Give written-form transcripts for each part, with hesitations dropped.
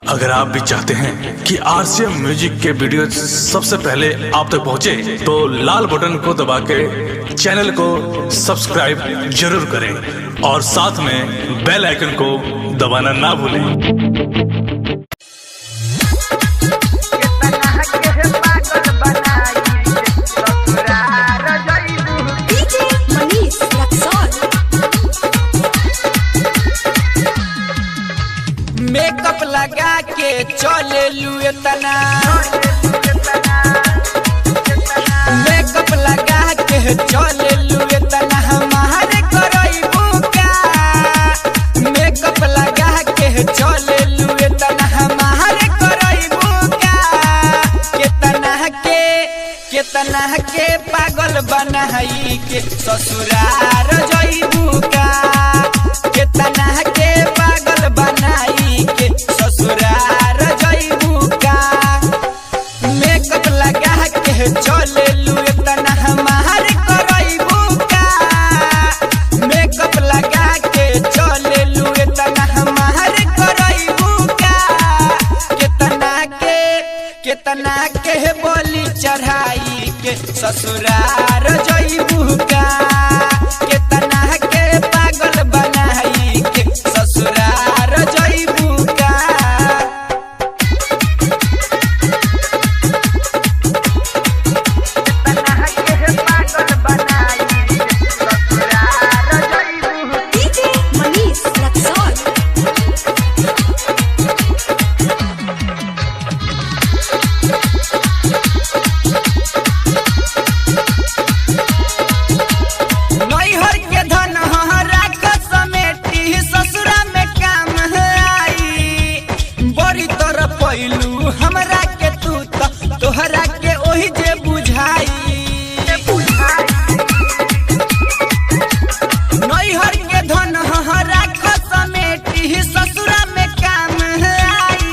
अगर आप भी चाहते हैं कि आरसीएम म्यूजिक के वीडियो सबसे पहले आप तक पहुंचे, तो लाल बटन को दबा के चैनल को सब्सक्राइब जरूर करें और साथ में बेल आइकन को दबाना ना भूलें। मेकअप लगा के चले लू इतना, मेकअप लगा के चले लू इतना हमारे करैबू का। मेकअप लगा के चले लू इतना हमारे करैबू का। कितना के पागल बनाई के ससुरार जइबू का। कितना के पागल बनाई के ससुरार जइबू का। मेकअप लगा के चले लू इतना हमारे करैबू का। मेकअप लगा के चले लू इतना हमारे करैबू का। कितना के बोली चढ़ाई के ससुरार जइबू का। कितना के पागल बनाई के ससुरार जइबू का। कितना के पागल बनाई के ससुरार जइबू। DJ Manish Luxor. नैहर के धन राख समेटी ससुरा में काम आई। बड़ी तोर पैलू हमरा के तू तोहरा के ओही जे बुझाई। नैहर के धन राख समेटी ससुरा में काम आई।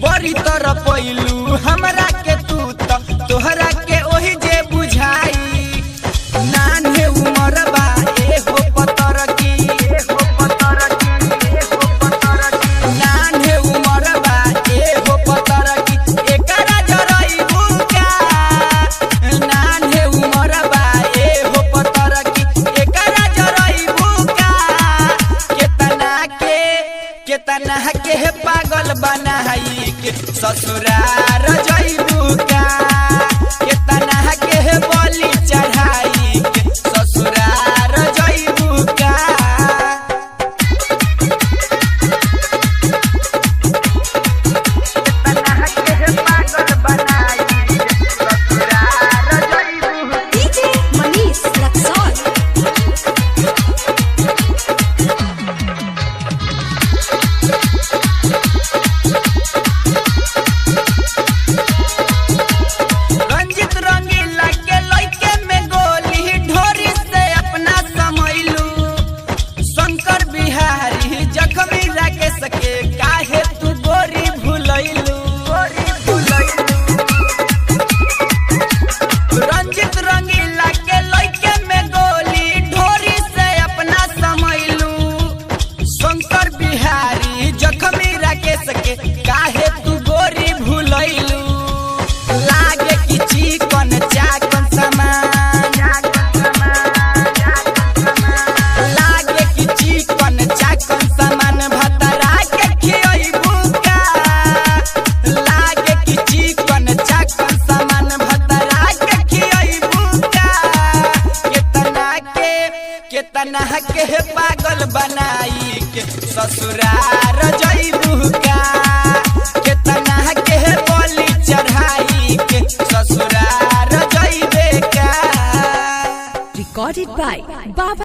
बड़ी तोर पैलू हमरा के तू तोहरा के ओही जे बुझाई। नान्हे उमर बा एहो पतर की, नान्हे उमर बा एहो पतर की एकरा जरइबू का। नान्हे उमर बा एहो पतर की एकरा जरइबू का। कितना के पागल बनाई के ससुरार जइबू का। कितना के बोली चढ़ाई के ससुरार जइबू का। कितना के पागल बनाई के ससुरार जइबू। DJ Manish Luxor. रंजित रंगीला के लइके में गोली ढोरी से अपना समैलू। शंकर बिहारी जख्मी राकेश के काहे तू गोरी भुलैलू। रंजित रंगीला के लइके में गोली ढोरी से अपना समैलू। शंकर बिहारी जख्मी राकेश के काहे तू गोरी भुलैलू। लागे कि चिकन चाकन समान, लागे कि चिकन चाकन समान भतरा के खियबू का। लागे कि चिकन चाकन समान भतरा के खियबू का। कितना के पागल बनाई के ससुरार जइबू का। कितना के बोली चढ़ाई के ससुरार जइबे का। Recorded by